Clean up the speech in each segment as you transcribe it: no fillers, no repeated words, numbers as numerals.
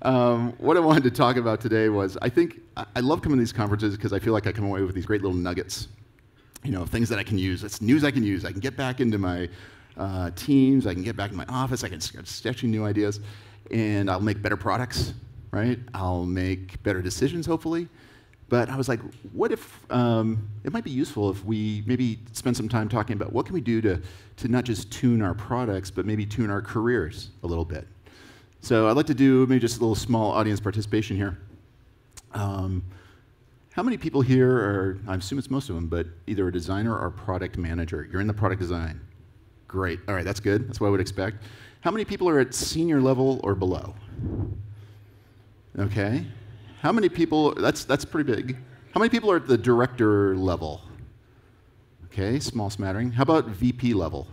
What I wanted to talk about today was, I love coming to these conferences because I feel like I come away with these great little nuggets, things that I can use. It's news I can use. I can get back into my teams. I can get back in my office. I can start sketching new ideas, and I'll make better products, right? I'll make better decisions, hopefully. But I was like, what if it might be useful if we maybe spend some time talking about what can we do to not just tune our products, but maybe tune our careers a little bit. So I'd like to do maybe just a little small audience participation here. How many people here are, I assume it's most of them, but either a designer or product manager? You're in the product design. Great. All right, that's good. That's what I would expect. How many people are at senior level or below? Okay. How many people, that's pretty big. How many people are at the director level? Okay, small smattering. How about VP level?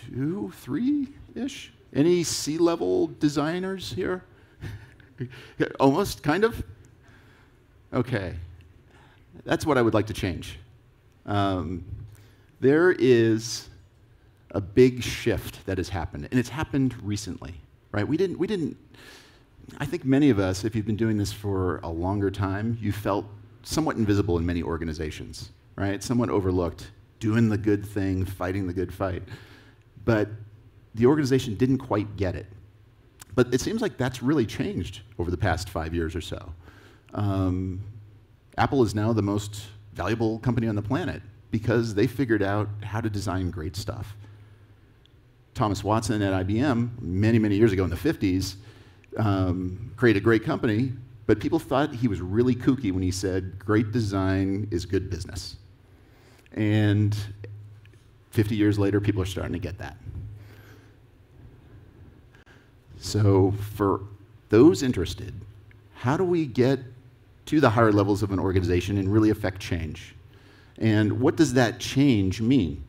2, 3-ish? Any C-level designers here? Almost, kind of? Okay. That's what I would like to change. There is a big shift that has happened, and it's happened recently, right? We didn't. I think many of us, if you've been doing this for a longer time, you felt somewhat invisible in many organizations, right? Somewhat overlooked, doing the good thing, fighting the good fight. But the organization didn't quite get it. But it seems like that's really changed over the past 5 years or so. Apple is now the most valuable company on the planet because they figured out how to design great stuff. Thomas Watson at IBM, many, many years ago in the 50s, created a great company, but people thought he was really kooky when he said, great design is good business. And 50 years later, people are starting to get that. So for those interested, how do we get to the higher levels of an organization and really affect change? And what does that change mean?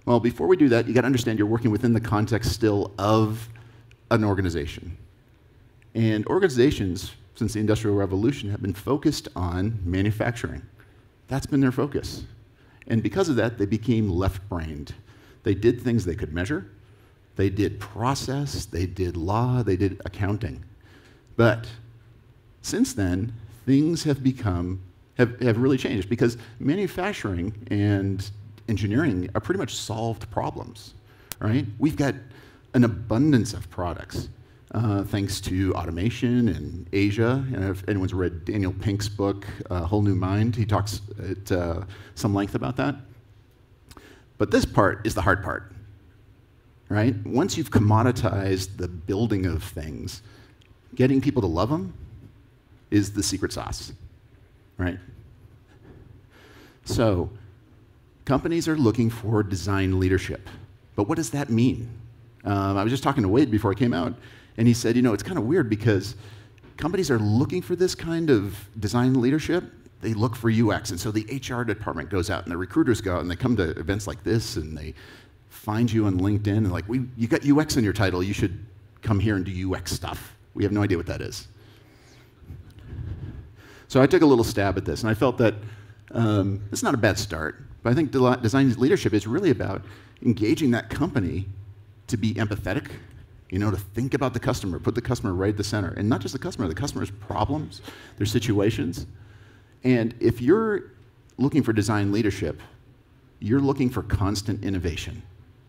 Well, before we do that, you got to understand you're working within the context still of an organization. And organizations, since the Industrial Revolution, have been focused on manufacturing. That's been their focus. And because of that, they became left-brained. They did things they could measure. They did process. They did law. They did accounting. But since then, things have really changed because manufacturing and engineering are pretty much solved problems, right? We've got an abundance of products. Thanks to automation in Asia. And if anyone's read Daniel Pink's book, Whole New Mind, he talks at some length about that. But this part is the hard part, right? Once you've commoditized the building of things, getting people to love them is the secret sauce, right? So companies are looking for design leadership. But what does that mean? I was just talking to Wade before I came out, and he said, it's kind of weird because companies are looking for this kind of design leadership. They look for UX, and so the HR department goes out, and the recruiters go out, and they come to events like this, and they find you on LinkedIn, and like, you got UX in your title, you should come here and do UX stuff. We have no idea what that is. So I took a little stab at this, and I felt that it's not a bad start, but I think design leadership is really about engaging that company to be empathetic, to think about the customer, put the customer right at the center. And not just the customer's problems, their situations. And if you're looking for design leadership, you're looking for constant innovation,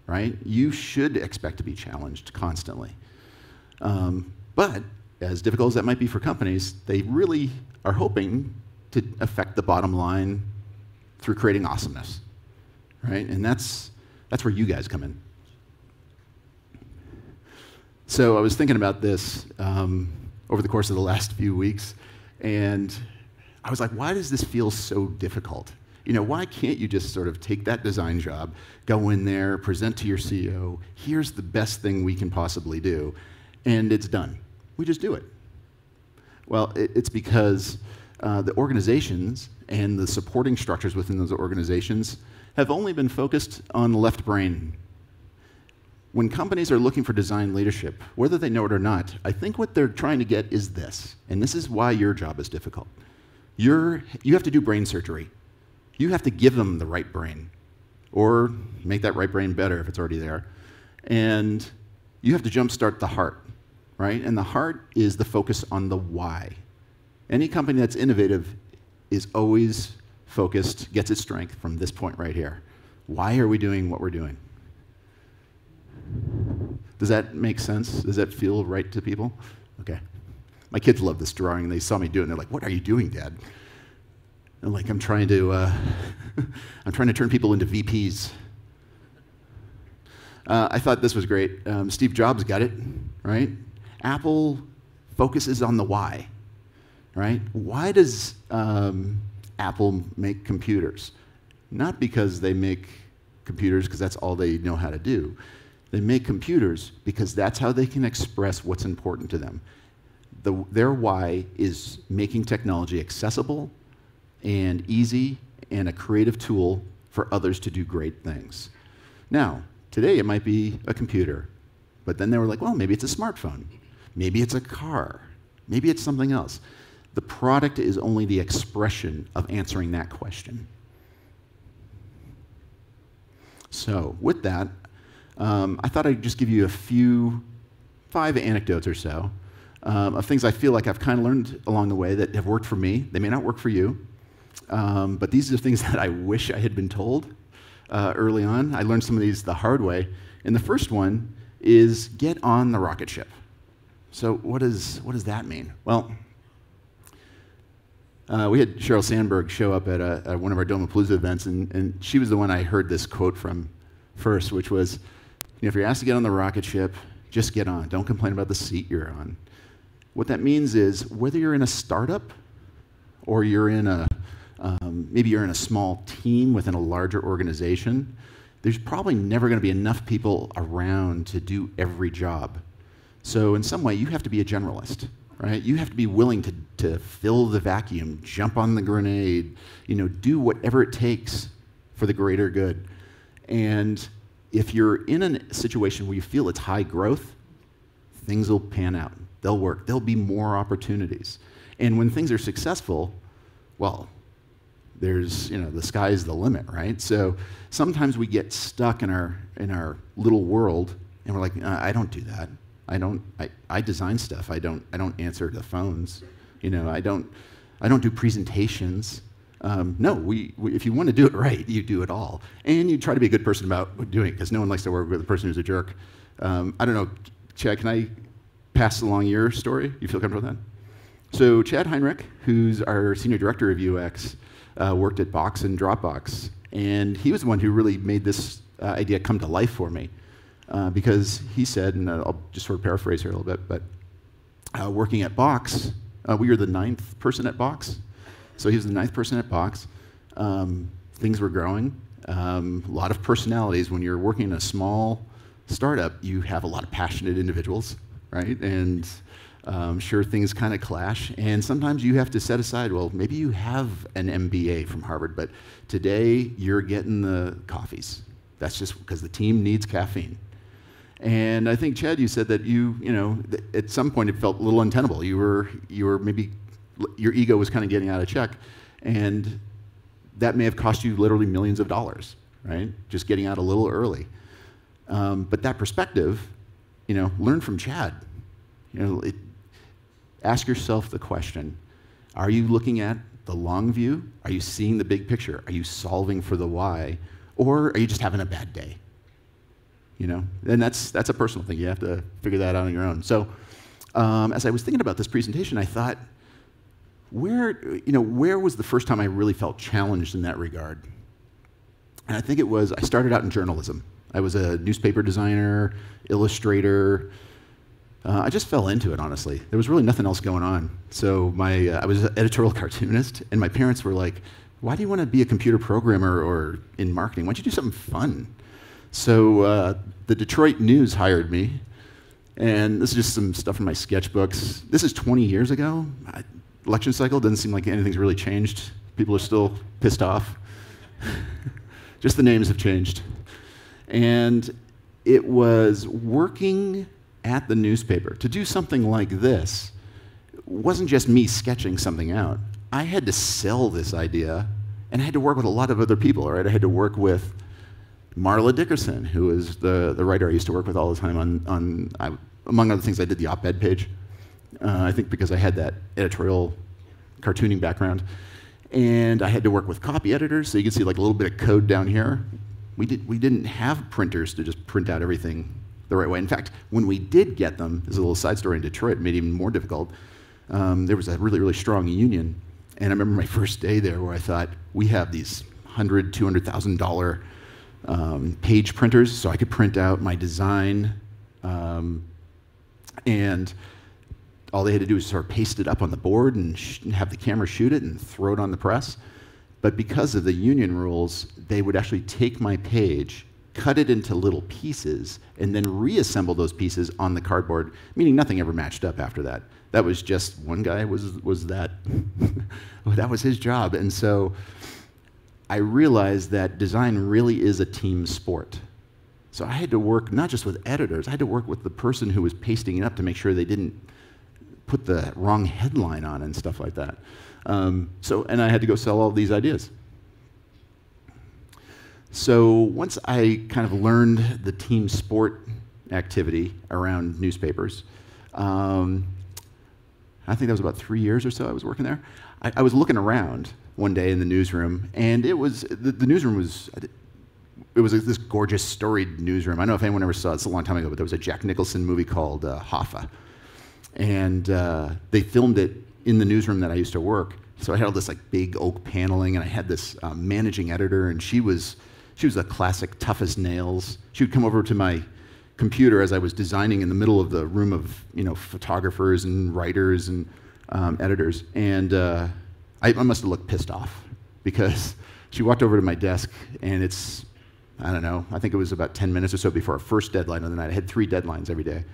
right? You should expect to be challenged constantly. But as difficult as that might be for companies, they really are hoping to affect the bottom line through creating awesomeness, right? And that's where you guys come in. So I was thinking about this over the course of the last few weeks, and I was like, why does this feel so difficult? Why can't you just sort of take that design job, go in there, present to your CEO, here's the best thing we can possibly do, and it's done. We just do it. Well, it's because the organizations and the supporting structures within those organizations have only been focused on the left brain. When companies are looking for design leadership, whether they know it or not, I think what they're trying to get is this, and this is why your job is difficult. You have to do brain surgery. You have to give them the right brain, or make that right brain better if it's already there. And you have to jumpstart the heart. right? And the heart is the focus on the why. Any company that's innovative is always focused, gets its strength from this point right here. Why are we doing what we're doing? Does that make sense? Does that feel right to people? Okay. My kids love this drawing, and they saw me do it, and they're like, "What are you doing, Dad?" And like, I'm trying to turn people into VPs. I thought this was great. Steve Jobs got it, right? Apple focuses on the why, right? Why does Apple make computers? Not because they make computers because that's all they know how to do. They make computers because that's how they can express what's important to them. Their why is making technology accessible and easy and a creative tool for others to do great things. Now, today it might be a computer, but then they were like, well, maybe it's a smartphone. Maybe it's a car. Maybe it's something else. The product is only the expression of answering that question. So with that, I thought I'd just give you 5 anecdotes or so of things I feel like I've kind of learned along the way that have worked for me. They may not work for you, but these are things that I wish I had been told early on. I learned some of these the hard way. And the first one is get on the rocket ship. So what does that mean? Well, we had Sheryl Sandberg show up at one of our Domo events, and she was the one I heard this quote from first, which was, if you're asked to get on the rocket ship, just get on. Don't complain about the seat you're on. What that means is whether you're in a startup or you're in maybe you're in a small team within a larger organization, there's probably never going to be enough people around to do every job. So in some way, you have to be a generalist, right? You have to be willing to fill the vacuum, jump on the grenade, do whatever it takes for the greater good. And if you're in a situation where you feel it's high growth, things will pan out. They'll work. There'll be more opportunities. And when things are successful, well, there's, the sky's the limit, right? So sometimes we get stuck in our little world, and we're like, I don't do that. I design stuff. I don't answer the phones. I don't do presentations. No, if you want to do it right, you do it all. And you try to be a good person about doing it, because no one likes to work with a person who's a jerk. I don't know, Chad, can I pass along your story? You feel comfortable with that? So Chad Heinrich, who's our senior director of UX, worked at Box and Dropbox. And he was the one who really made this idea come to life for me. Because he said, and I'll just sort of paraphrase here a little bit, but working at Box, we were the 9th person at Box. So he was the 9th person at Box. Things were growing. A lot of personalities. When you're working in a small startup, you have a lot of passionate individuals, right? And sure, things kind of clash. And sometimes you have to set aside, well, maybe you have an MBA from Harvard, but today you're getting the coffees. That's just because the team needs caffeine. And I think, Chad, you said that at some point it felt a little untenable. You were maybe, your ego was kind of getting out of check, and that may have cost you literally millions of dollars, right? Just getting out a little early. But that perspective, learn from Chad. Ask yourself the question, are you looking at the long view? Are you seeing the big picture? Are you solving for the why? Or are you just having a bad day? And that's a personal thing. You have to figure that out on your own. So as I was thinking about this presentation, I thought, where was the first time I really felt challenged in that regard? And I think I started out in journalism. I was a newspaper designer, illustrator. I just fell into it, honestly. There was really nothing else going on. So I was an editorial cartoonist, and my parents were like, why do you want to be a computer programmer or in marketing? Why don't you do something fun? So the Detroit News hired me, and this is just some stuff in my sketchbooks. This is 20 years ago. Election cycle, doesn't seem like anything's really changed. People are still pissed off. Just the names have changed. And it was working at the newspaper. To do something like this, it wasn't just me sketching something out. I had to sell this idea, and I had to work with a lot of other people, right? I had to work with Marla Dickerson, who is the writer I used to work with all the time on among other things, I did the op-ed page. I think because I had that editorial cartooning background. And I had to work with copy editors, so you can see like a little bit of code down here. We didn't have printers to just print out everything the right way. In fact, when we did get them, there's a little side story in Detroit, it made it even more difficult. There was a really, really strong union. And I remember my first day there where I thought, we have these $100,000, $200,000 page printers, so I could print out my design. And all they had to do was sort of paste it up on the board and have the camera shoot it and throw it on the press. But because of the union rules, they would actually take my page, cut it into little pieces, and then reassemble those pieces on the cardboard, meaning nothing ever matched up after that. That was just, one guy was that, that was his job. And so I realized that design really is a team sport. So I had to work not just with editors, I had to work with the person who was pasting it up to make sure they didn't put the wrong headline on and stuff like that. And I had to go sell all these ideas. So once I kind of learned the team sport activity around newspapers, I think that was about 3 years or so I was working there. I was looking around one day in the newsroom, and it was, the newsroom was, it was this gorgeous, storied newsroom. I don't know if anyone ever saw it, it's a long time ago, but there was a Jack Nicholson movie called Hoffa. And they filmed it in the newsroom that I used to work. So I had all this like big oak paneling, and I had this managing editor, and she was a classic tough as nails. She would come over to my computer as I was designing in the middle of the room of photographers and writers and editors, and I must have looked pissed off because she walked over to my desk, and it's, I don't know, I think it was about 10 minutes or so before our first deadline of the night. I had 3 deadlines every day.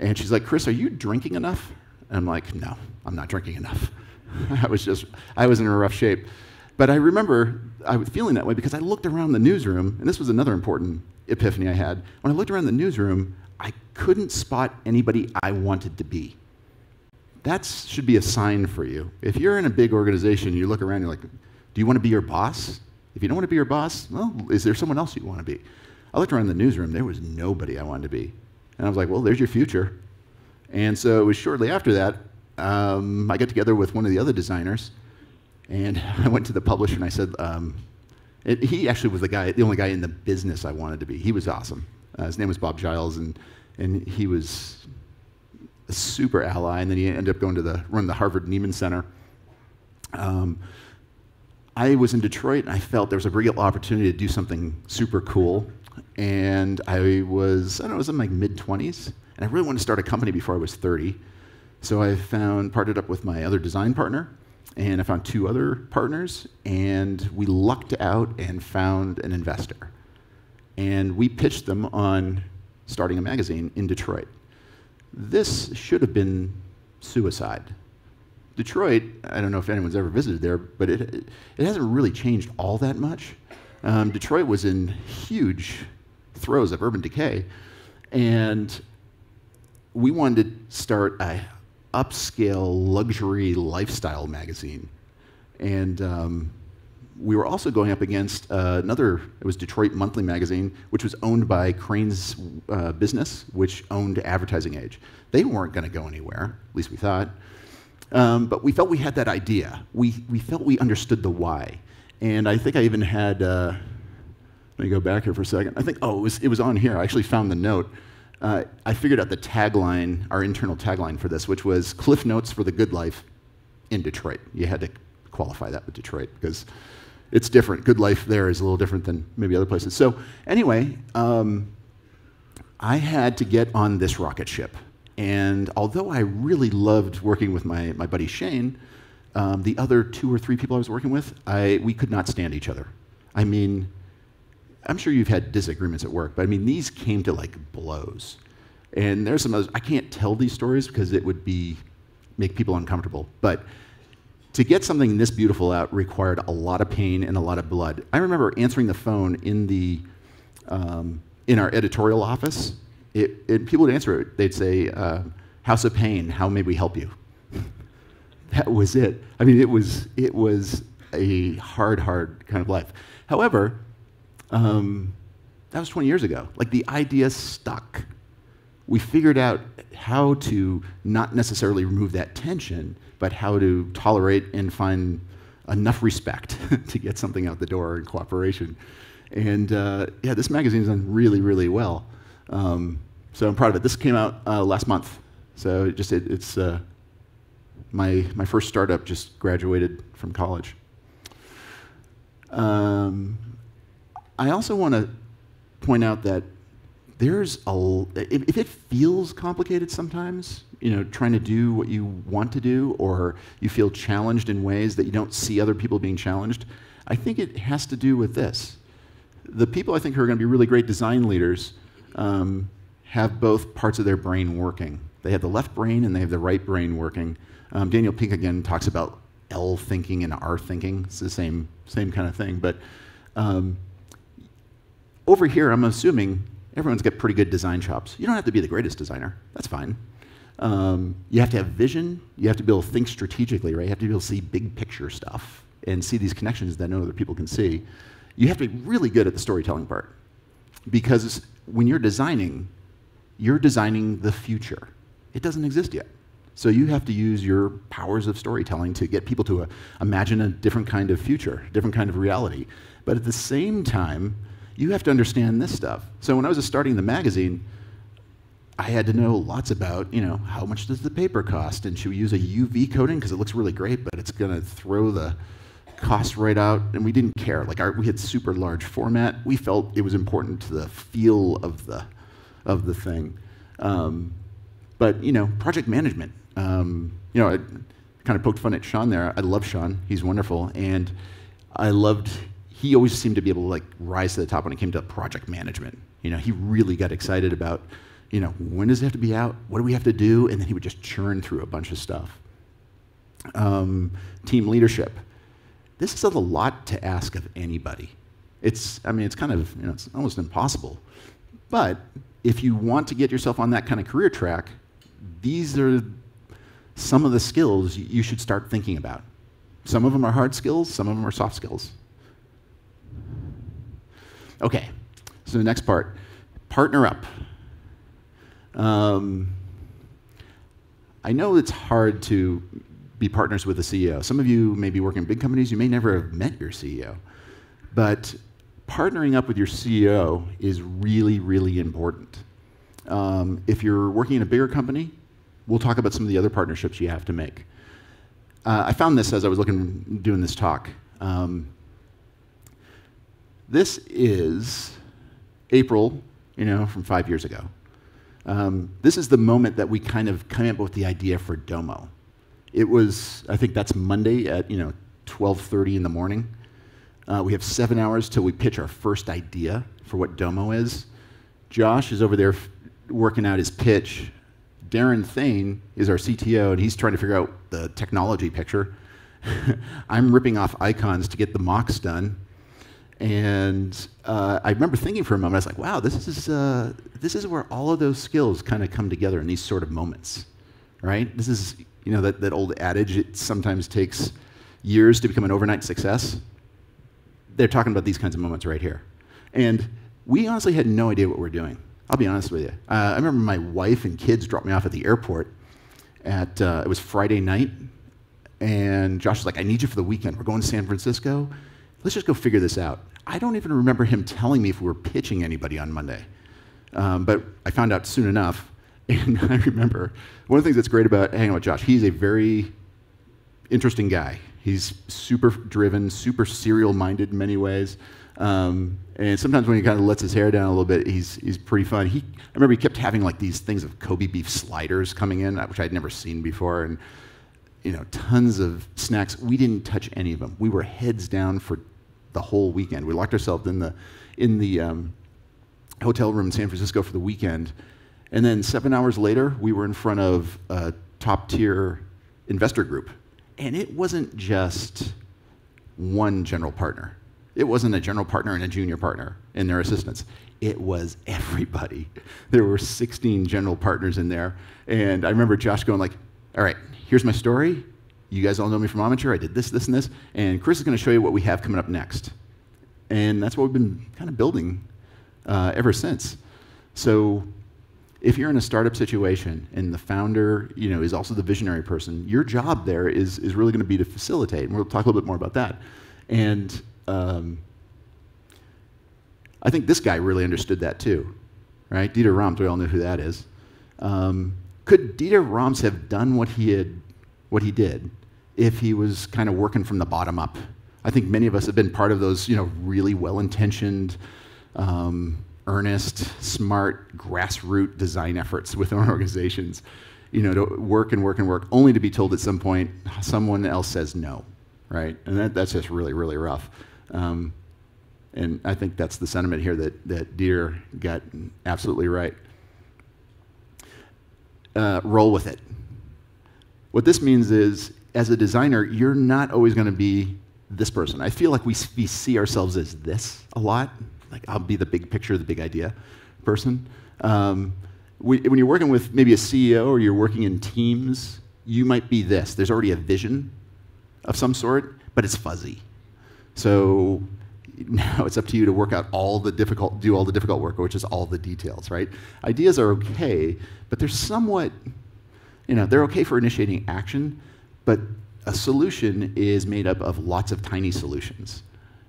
And she's like, Chris, are you drinking enough? And I'm like, no, I'm not drinking enough. I was in a rough shape. But I remember I was feeling that way because I looked around the newsroom, and this was another important epiphany I had. When I looked around the newsroom, I couldn't spot anybody I wanted to be. That should be a sign for you. If you're in a big organization, you look around, you're like, do you want to be your boss? If you don't want to be your boss, well, is there someone else you want to be? I looked around the newsroom, there was nobody I wanted to be. And I was like, well, there's your future. And so it was shortly after that, I got together with one of the other designers, and I went to the publisher and I said, he actually was the only guy in the business I wanted to be. He was awesome. His name was Bob Giles, and he was a super ally, and then he ended up going to run the Harvard Neiman Center. I was in Detroit, and I felt there was a real opportunity to do something super cool. And I was in my mid-20s, and I really wanted to start a company before I was 30. So I partnered up with my other design partner, and I found 2 other partners, and we lucked out and found an investor. And we pitched them on starting a magazine in Detroit. This should have been suicide. Detroit, I don't know if anyone's ever visited there, but it hasn't really changed all that much. Detroit was in huge throes of urban decay, and we wanted to start a upscale luxury lifestyle magazine. And we were also going up against it was Detroit Monthly Magazine, which was owned by Crane's Business, which owned Advertising Age. They weren't going to go anywhere, at least we thought. But we felt we had that idea. We felt we understood the why. And I think I even had, let me go back here for a second. I think, it was on here. I actually found the note. I figured out the tagline, our internal tagline for this, which was Cliff Notes for the Good Life in Detroit. You had to qualify that with Detroit because it's different. Good life there is a little different than maybe other places. So anyway, I had to get on this rocket ship. And although I really loved working with my buddy Shane, the other 2 or 3 people I was working with, we could not stand each other. I mean, I'm sure you've had disagreements at work, but I mean, these came to like blows. And there's some others, I can't tell these stories because it would make people uncomfortable. But to get something this beautiful out required a lot of pain and a lot of blood. I remember answering the phone in our editorial office. People would answer it, they'd say, House of Pain, how may we help you? That was it. I mean, it was a hard kind of life. However, that was 20 years ago. Like, the idea stuck. we figured out how to not necessarily remove that tension, but how to tolerate and find enough respect to get something out the door in cooperation. And yeah, this magazine's done really, really well. So I'm proud of it. This came out last month. So it's my first startup just graduated from college. I also want to point out that if it feels complicated sometimes, trying to do what you want to do, or you feel challenged in ways that you don't see other people being challenged, I think it has to do with this. The people I think who are going to be really great design leaders have both parts of their brain working. They have the left brain and they have the right brain working. Daniel Pink again talks about L thinking and R thinking. It's the same kind of thing. But over here, I'm assuming everyone's got pretty good design chops. You don't have to be the greatest designer. That's fine. You have to have vision. You have to be able to think strategically, right? You have to be able to see big picture stuff and see these connections that no other people can see. You have to be really good at the storytelling part, because when you're designing the future. It doesn't exist yet. So you have to use your powers of storytelling to get people to imagine a different kind of future, different kind of reality. But at the same time, you have to understand this stuff. So when I was starting the magazine, I had to know lots about, how much does the paper cost, and should we use a UV coating because it looks really great, but it's going to throw the cost right out, and we didn't care. Like we had super large format. We felt it was important to the feel of the thing. But project management. I kind of poked fun at Sean there. I love Sean. He's wonderful, and he always seemed to be able to rise to the top when it came to project management. He really got excited about, when does it have to be out? What do we have to do? And then he would just churn through a bunch of stuff. Team leadership. This is a lot to ask of anybody. It's kind of, it's almost impossible. But if you want to get yourself on that kind of career track, these are some of the skills you should start thinking about. Some of them are hard skills, some of them are soft skills. Okay, so the next part, partner up. I know it's hard to be partners with a CEO. Some of you may be working in big companies, you may never have met your CEO. But partnering up with your CEO is really, really important. If you're working in a bigger company, we'll talk about some of the other partnerships you have to make. I found this as I was doing this talk. This is April, from 5 years ago. This is the moment that we kind of came up with the idea for Domo. It was, I think that's Monday at 12:30 in the morning. We have 7 hours till we pitch our first idea for what Domo is. Josh is over there working out his pitch. Darren Thane is our CTO, and he's trying to figure out the technology picture. I'm ripping off icons to get the mocks done. And I remember thinking for a moment, I was like, wow, this is where all of those skills kind of come together in these sort of moments, right? This is, that old adage, it sometimes takes years to become an overnight success. They're talking about these kinds of moments right here. And we honestly had no idea what we're doing. I'll be honest with you. I remember my wife and kids dropped me off at the airport it was Friday night, and Josh was like, I need you for the weekend. We're going to San Francisco. Let's just go figure this out. I don't even remember him telling me if we were pitching anybody on Monday. But I found out soon enough, and I remember one of the things that's great about hanging out with Josh, he's a very interesting guy. He's super driven, super serial-minded in many ways. And sometimes when he kind of lets his hair down a little bit, he's pretty fun. I remember he kept having these things of Kobe beef sliders coming in, which I'd never seen before, and tons of snacks. We didn't touch any of them. We were heads down for the whole weekend. We locked ourselves in the hotel room in San Francisco for the weekend, and then 7 hours later, we were in front of a top-tier investor group. And it wasn't just one general partner. It wasn't a general partner and a junior partner and their assistants. It was everybody. There were 16 general partners in there. And I remember Josh going all right, here's my story. You guys all know me from Amateur. I did this, this, and this. And Chris is going to show you what we have coming up next. And that's what we've been kind of building ever since. So If you're in a startup situation and the founder, is also the visionary person, your job there is really going to be to facilitate. And we'll talk a little bit more about that. And I think this guy really understood that too, right? Dieter Rams, we all know who that is. Could Dieter Rams have done what he did if he was kind of working from the bottom up? I think many of us have been part of those, really well-intentioned, earnest, smart, grassroots design efforts within organizations, to work and work and work, only to be told at some point someone else says no, right? And that's just really, really rough. And I think that's the sentiment here that Dieter got absolutely right. Roll with it. What this means is, as a designer, you're not always going to be this person. I feel like we see ourselves as this a lot. Like, I'll be the big picture, the big idea person. When you're working with maybe a CEO or you're working in teams, you might be this. There's already a vision of some sort, but it's fuzzy. So now it's up to you to work out do all the difficult work, which is all the details, right? Ideas are okay, but they're somewhat, they're okay for initiating action, but a solution is made up of lots of tiny solutions.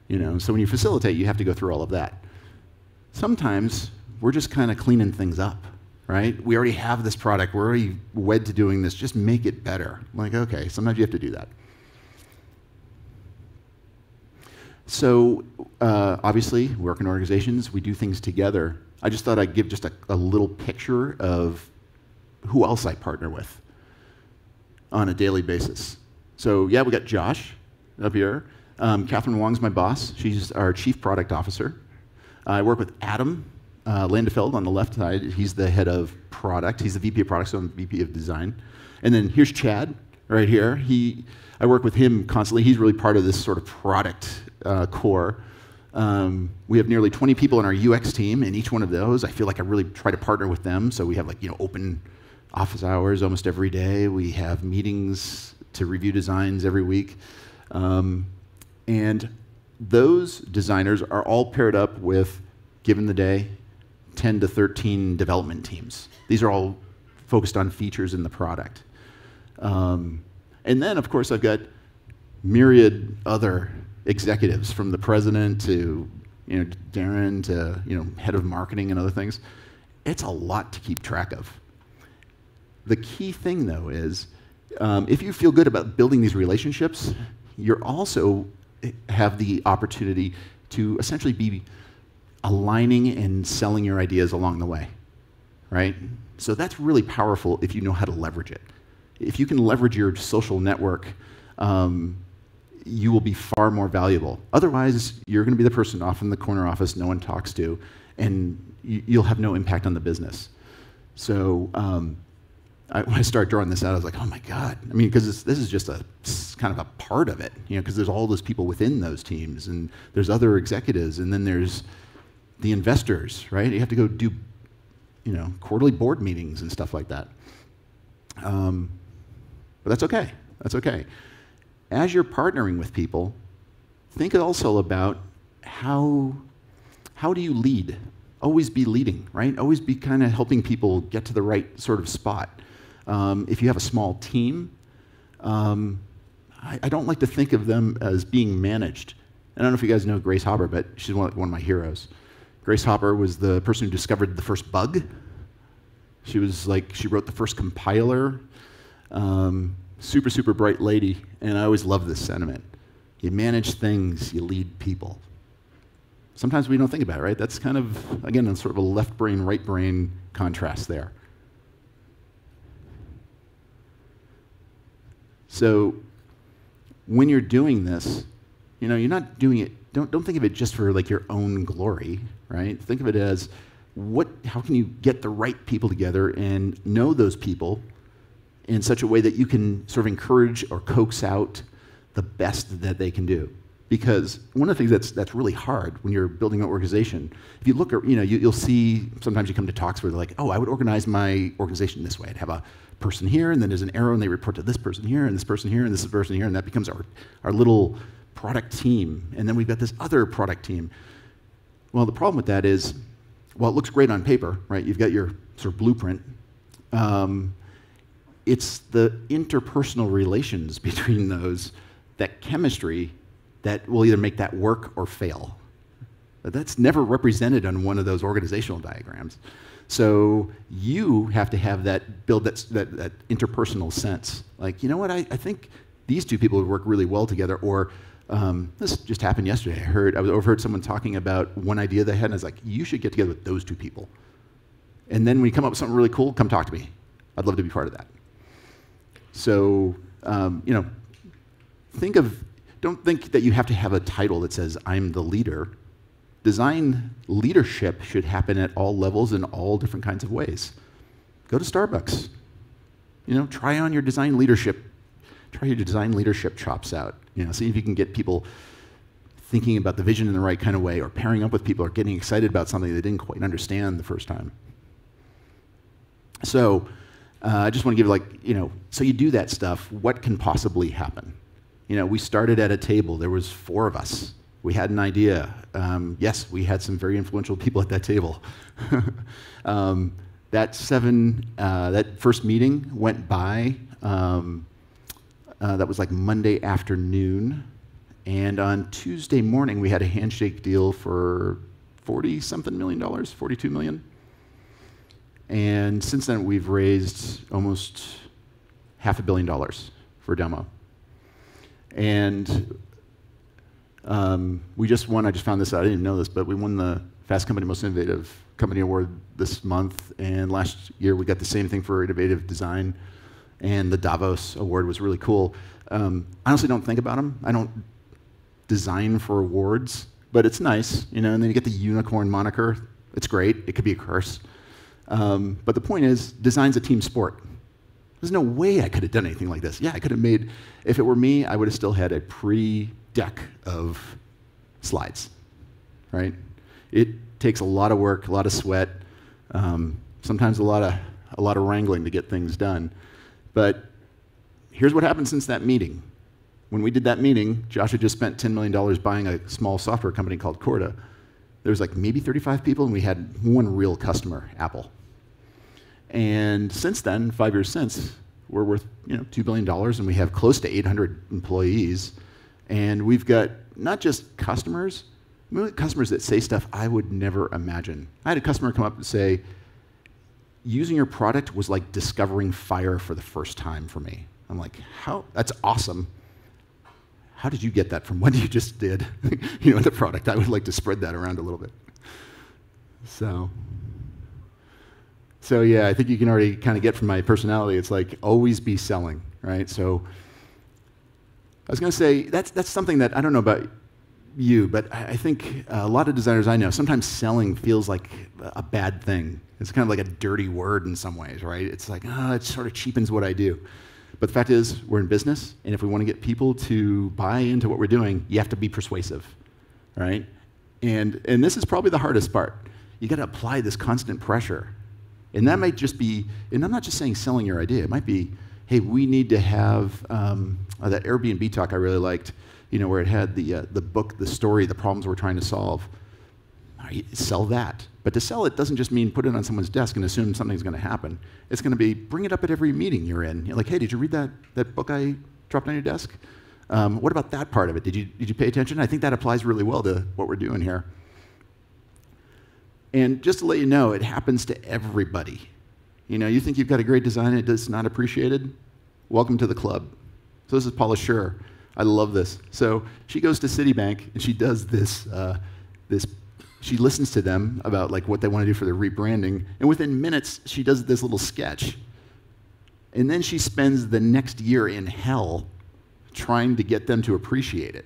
So when you facilitate, you have to go through all of that. Sometimes we're just kind of cleaning things up, right? We already have this product. We're already wed to doing this. Just make it better. Like, okay, sometimes you have to do that. So obviously, work in organizations, we do things together. I just thought I'd give just a little picture of who else I partner with on a daily basis. So yeah, we got Josh up here. Catherine Wong's my boss. She's our chief product officer. I work with Adam Landefeld on the left side. He's the head of product. He's the VP of product, so I'm the VP of design. And then here's Chad right here. I work with him constantly. He's really part of this sort of product core. We have nearly 20 people in our UX team, and each one of those, I feel like I really try to partner with them. So we have open office hours almost every day. We have meetings to review designs every week. And those designers are all paired up with, given the day, 10 to 13 development teams. These are all focused on features in the product. And then, of course, I've got myriad other executives, from the president to Darren to head of marketing and other things. It's a lot to keep track of. The key thing, though, is if you feel good about building these relationships, you're also have the opportunity to essentially be aligning and selling your ideas along the way, right? So that's really powerful if you know how to leverage it. If you can leverage your social network, you will be far more valuable. Otherwise, you're going to be the person off in the corner office no one talks to, and you'll have no impact on the business. So when I started drawing this out, I was like, oh my God. I mean, because this is just kind of a part of it, because there's all those people within those teams, and there's other executives, and then there's the investors, right? You have to go do, quarterly board meetings and stuff like that. But that's okay. That's okay. As you're partnering with people, think also about how do you lead? Always be leading, right? Always be kind of helping people get to the right sort of spot. If you have a small team, I don't like to think of them as being managed. I don't know if you guys know Grace Hopper, but she's one of my heroes. Grace Hopper was the person who discovered the first bug. She wrote the first compiler. Super, super bright lady, and I always love this sentiment. You manage things, you lead people. Sometimes we don't think about it, right? That's kind of, again, a sort of a left brain, right brain contrast there. So when you're doing this, you're not doing it, don't think of it just for your own glory, right? Think of it as how can you get the right people together and know those people in such a way that you can sort of encourage or coax out the best that they can do. Because one of the things that's really hard when you're building an organization, if you look at, you'll see, sometimes you come to talks where they're like, oh, I would organize my organization this way. I'd have a person here, and then there's an arrow, and they report to this person here, and this person here, and this person here, and that becomes our little product team. And then we've got this other product team. Well, the problem with that is, well, it looks great on paper, right? You've got your sort of blueprint. It's the interpersonal relations between those, that chemistry, that will either make that work or fail. But that's never represented on one of those organizational diagrams. So you have to have that, build that interpersonal sense. Like, you know what, I think these two people would work really well together, or this just happened yesterday. I overheard someone talking about one idea they had, and I was like, you should get together with those two people. And then when you come up with something really cool, come talk to me. I'd love to be part of that. So, you know, don't think that you have to have a title that says, I'm the leader. Design leadership should happen at all levels in all different kinds of ways. Go to Starbucks. You know, try your design leadership chops out. You know, see if you can get people thinking about the vision in the right kind of way, or pairing up with people, or getting excited about something they didn't quite understand the first time. So, I just want to give, like, you know, so you do that stuff, what can possibly happen? You know, we started at a table, there was 4 of us. We had an idea. Yes, we had some very influential people at that table. That first meeting went by, that was like Monday afternoon, and on Tuesday morning we had a handshake deal for $40-something million, $42 million. And since then, we've raised almost $500 million for Domo. And we just won, I just found this out, I didn't even know this, but we won the Fast Company Most Innovative Company Award this month. And last year, we got the same thing for innovative design. And the Davos Award was really cool. I honestly don't think about them. I don't design for awards, but it's nice, you know, and then you get the unicorn moniker. It's great. It could be a curse. But the point is, design's a team sport. There's no way I could have done anything like this. Yeah, I could have made, if it were me, I would have still had a pre-deck of slides, right? It takes a lot of work, a lot of sweat, sometimes a lot of wrangling to get things done. But here's what happened since that meeting. When we did that meeting, Josh had just spent $10 million buying a small software company called Corda. There was like maybe 35 people, and we had one real customer, Apple. And since then, 5 years since, we're worth, you know, $2 billion, and we have close to 800 employees. And we've got not just customers, customers that say stuff I would never imagine. I had a customer come up and say, using your product was like discovering fire for the first time for me. I'm like, how? That's awesome. How did you get that from what you just did? You know, the product. I would like to spread that around a little bit. So yeah, I think you can already kind of get from my personality, it's like always be selling, right? So I was going to say, that's something that I don't know about you, but I think a lot of designers I know, sometimes selling feels like a bad thing. It's kind of like a dirty word in some ways, right? It's like, oh, it sort of cheapens what I do. But the fact is, we're in business, and if we want to get people to buy into what we're doing, you have to be persuasive, right? And this is probably the hardest part. You got to apply this constant pressure. And that might just be, and I'm not just saying selling your idea. It might be, hey, we need to have that Airbnb talk I really liked, you know, where it had the book, the story, the problems we're trying to solve. Sell that. But to sell it doesn't just mean put it on someone's desk and assume something's going to happen. It's going to be bring it up at every meeting you're in. You're like, hey, did you read that book I dropped on your desk? What about that part of it? Did you pay attention? I think that applies really well to what we're doing here. And just to let you know, it happens to everybody. You know, you think you've got a great design and it's not appreciated? Welcome to the club. So this is Paula Schur. I love this. So she goes to Citibank and she does this, she listens to them about like what they want to do for their rebranding, and within minutes she does this little sketch. And then she spends the next year in hell trying to get them to appreciate it.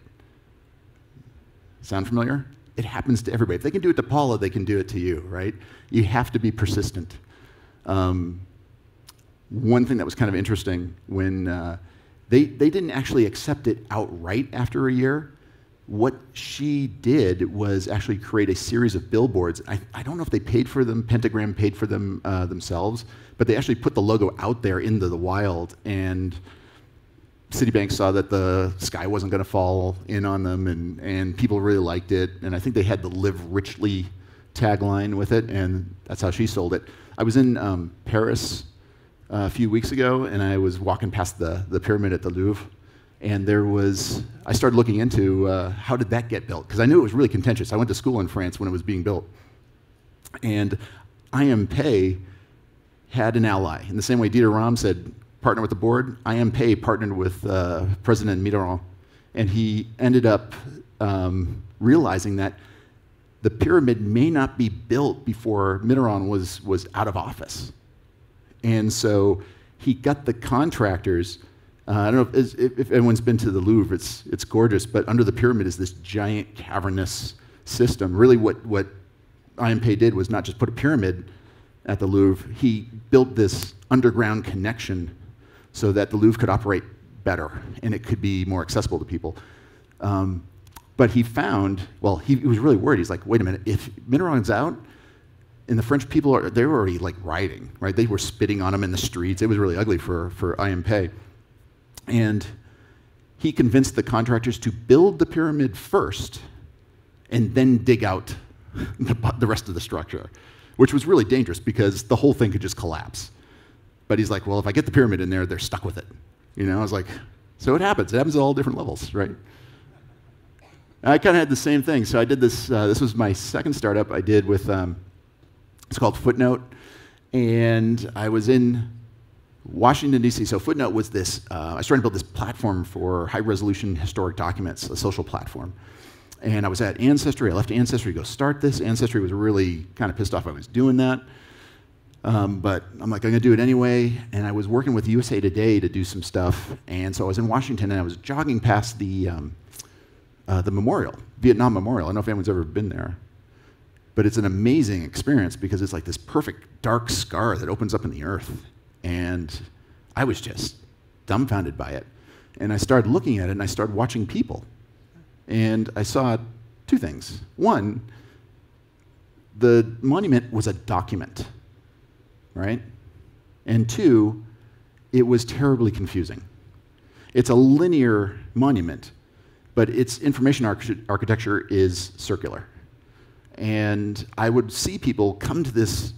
Sound familiar? It happens to everybody. If they can do it to Paula, they can do it to you, right? You have to be persistent. One thing that was kind of interesting, when they didn't actually accept it outright after a year. What she did was actually create a series of billboards. I don't know if they paid for them, Pentagram paid for them themselves, but they actually put the logo out there into the wild, and Citibank saw that the sky wasn't going to fall in on them, and people really liked it, and I think they had the Live Richly tagline with it, and that's how she sold it. I was in Paris a few weeks ago, and I was walking past the pyramid at the Louvre, and I started looking into how did that get built, because I knew it was really contentious. I went to school in France when it was being built. And IMPay had an ally. In the same way Dieter Rams said, partner with the board, IMPay partnered with President Mitterrand. And he ended up realizing that the pyramid may not be built before Mitterrand was out of office. And so he got the contractors. I don't know if anyone's been to the Louvre, it's gorgeous, but under the pyramid is this giant cavernous system. Really what IMPay did was not just put a pyramid at the Louvre, he built this underground connection so that the Louvre could operate better and it could be more accessible to people. But he found, well, he was really worried. He's like, wait a minute, if Mitterrand's out, and the French people, they were already like rioting, right? They were spitting on him in the streets. It was really ugly for IMPay. And he convinced the contractors to build the pyramid first and then dig out the rest of the structure, which was really dangerous because the whole thing could just collapse. But he's like, well, if I get the pyramid in there, they're stuck with it. You know, I was like, so it happens. It happens at all different levels, right? I kind of had the same thing. So I did this. This was my second startup I did with, it's called Footnote. And I was in Washington, D.C. So Footnote was this, I started to build this platform for high-resolution historic documents, a social platform. And I was at Ancestry. I left Ancestry to go start this. Ancestry was really kind of pissed off I was doing that. But I'm like, I'm going to do it anyway. And I was working with USA Today to do some stuff. And so I was in Washington, and I was jogging past the memorial, Vietnam Memorial. I don't know if anyone's ever been there. But it's an amazing experience because it's like this perfect dark scar that opens up in the earth. And I was just dumbfounded by it. And I started looking at it, and I started watching people. And I saw two things. One, the monument was a document, right? And two, it was terribly confusing. It's a linear monument, but its information architecture is circular. And I would see people come to this,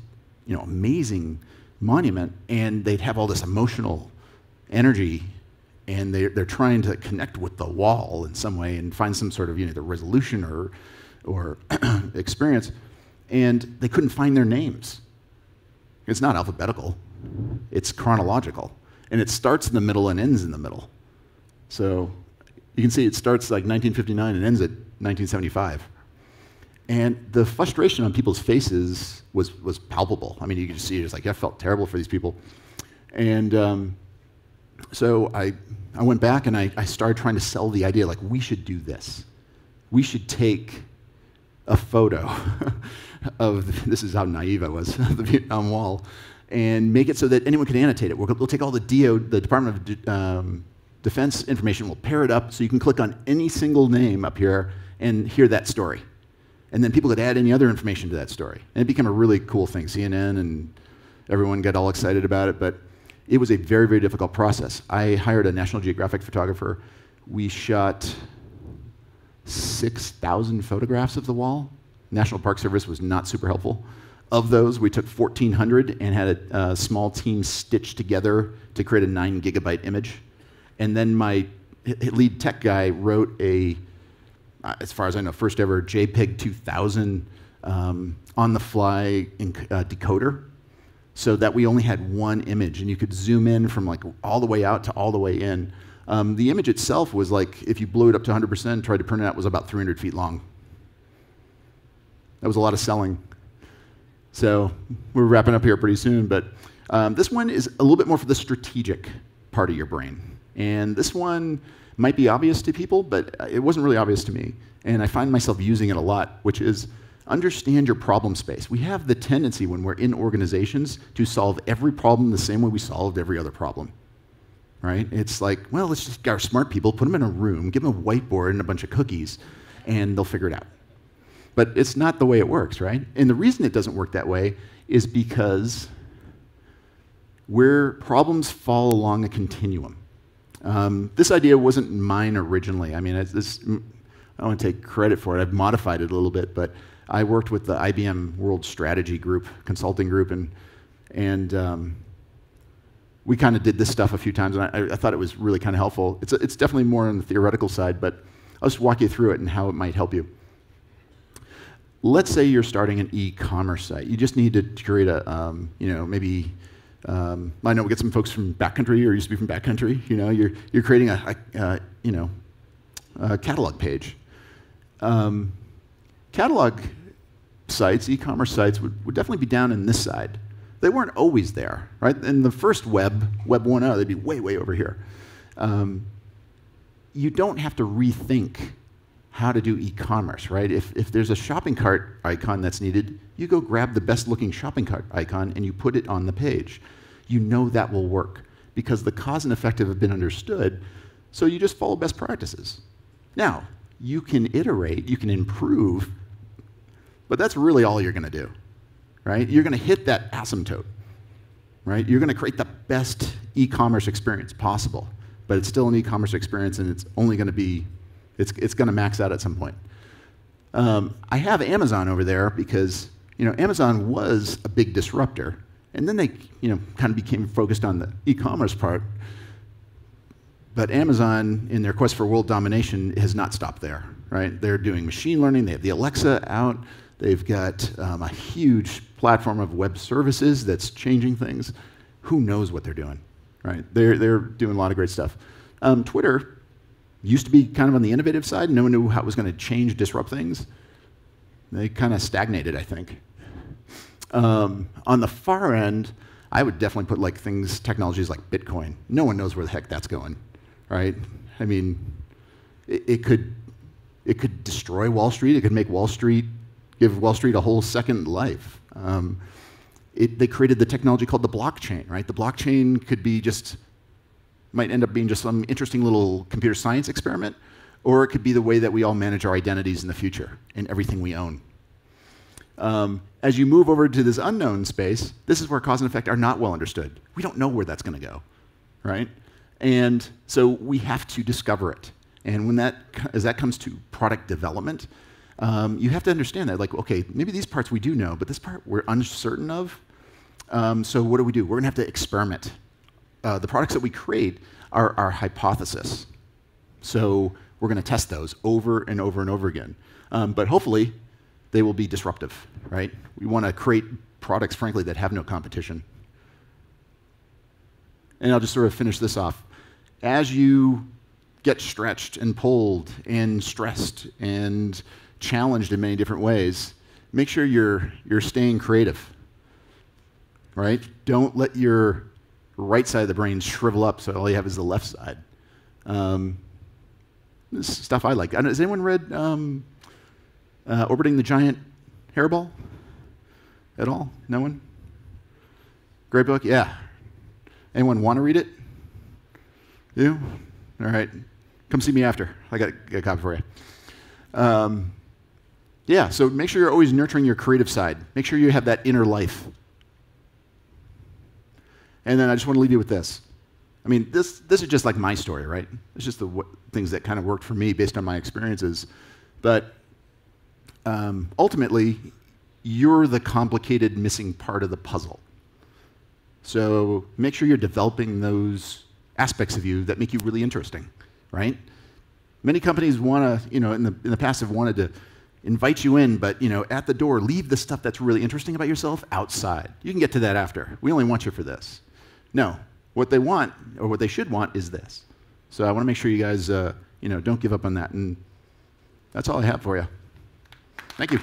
amazing monument, and they'd have all this emotional energy, and they're trying to connect with the wall in some way and find some sort of either resolution or experience, and they couldn't find their names. It's not alphabetical, it's chronological, and it starts in the middle and ends in the middle. So you can see it starts like 1959 and ends at 1975. And the frustration on people's faces was palpable. I mean, you could just see it. It's like, I felt terrible for these people. And so I went back and I started trying to sell the idea, like, we should do this. We should take a photo of, this is how naive I was, the Vietnam Wall, and make it so that anyone can annotate it. We'll take all the Department of Defense information, we'll pair it up so you can click on any single name up here and hear that story. And then people could add any other information to that story. And it became a really cool thing. CNN and everyone got all excited about it, but it was a very, very difficult process. I hired a National Geographic photographer. We shot 6,000 photographs of the wall. National Park Service was not super helpful. Of those, we took 1,400 and had a small team stitched together to create a 9 gigabyte image. And then my lead tech guy wrote a, as far as I know, first ever JPEG 2000 on-the-fly decoder, so that we only had one image, and you could zoom in from like all the way out to all the way in. The image itself was like, if you blew it up to 100% and tried to print it out, was about 300 feet long. That was a lot of selling. So we're wrapping up here pretty soon, but this one is a little bit more for the strategic part of your brain. And this one might be obvious to people, but it wasn't really obvious to me. And I find myself using it a lot, which is understand your problem space. We have the tendency when we're in organizations to solve every problem the same way we solved every other problem, right? It's like, well, let's just get our smart people, put them in a room, give them a whiteboard and a bunch of cookies, and they'll figure it out. But it's not the way it works, right? And the reason it doesn't work that way is because where problems fall along a continuum. This idea wasn't mine originally. I mean, I don't want to take credit for it. I've modified it a little bit, but I worked with the IBM World Strategy Group, consulting group, and And we kind of did this stuff a few times, and I thought it was really kind of helpful. It's definitely more on the theoretical side, but I'll just walk you through it and how it might help you. Let's say you're starting an e-commerce site. You just need to create a, maybe, I know we get some folks from backcountry or used to be from backcountry. You're creating a catalog page. Catalog sites, e-commerce sites, would definitely be down in this side. They weren't always there, right? In the first Web 1.0, they'd be way, way over here. You don't have to rethink how to do e-commerce, right? If there's a shopping cart icon that's needed, you go grab the best looking shopping cart icon and you put it on the page. You know that will work because the cause and effect have been understood, so you just follow best practices. Now, you can iterate, you can improve, but that's really all you're gonna do, right? You're gonna hit that asymptote, right? You're gonna create the best e-commerce experience possible, but it's still an e-commerce experience and it's only gonna be, it's gonna max out at some point. I have Amazon over there because Amazon was a big disruptor, and then they kind of became focused on the e-commerce part. But Amazon, in their quest for world domination, has not stopped there, right? They're doing machine learning. They have the Alexa out. They've got a huge platform of web services that's changing things. Who knows what they're doing, right? They're doing a lot of great stuff. Twitter used to be kind of on the innovative side. No one knew how it was going to change, disrupt things. They kind of stagnated, I think. On the far end, I would definitely put technologies like Bitcoin. No one knows where the heck that's going, right? I mean, it could destroy Wall Street. It could make give Wall Street a whole second life. They created the technology called the blockchain, right? The blockchain might end up being just some interesting little computer science experiment, or it could be the way that we all manage our identities in the future and everything we own. As you move over to this unknown space, this is where cause and effect are not well understood. We don't know where that's going to go, right? And so we have to discover it. And as that comes to product development, you have to understand that, okay, maybe these parts we do know, but this part we're uncertain of. So what do? We're going to have to experiment. The products that we create are our hypothesis. So we're going to test those over and over and over again. But hopefully, they will be disruptive, right? We want to create products, frankly, that have no competition. And I'll just sort of finish this off. As you get stretched and pulled and stressed and challenged in many different ways, make sure you're staying creative, right? Don't let your right side of the brain shrivel up so all you have is the left side. This is stuff I like. Has anyone read Orbiting the Giant Hairball at all? No one? Great book? Yeah. Anyone want to read it? You? All right. Come see me after. I got a copy for you. Yeah, so make sure you're always nurturing your creative side. Make sure you have that inner life. And then I just want to leave you with this. I mean, this is just like my story, right? It's just the things that kind of worked for me based on my experiences. But ultimately, you're the complicated missing part of the puzzle. So make sure you're developing those aspects of you that make you really interesting, right? Many companies want to, in the past have wanted to invite you in, but at the door, leave the stuff that's really interesting about yourself outside. You can get to that after. We only want you for this. No, what they want, or what they should want, is this. So I want to make sure you guys, don't give up on that. And that's all I have for you. Thank you.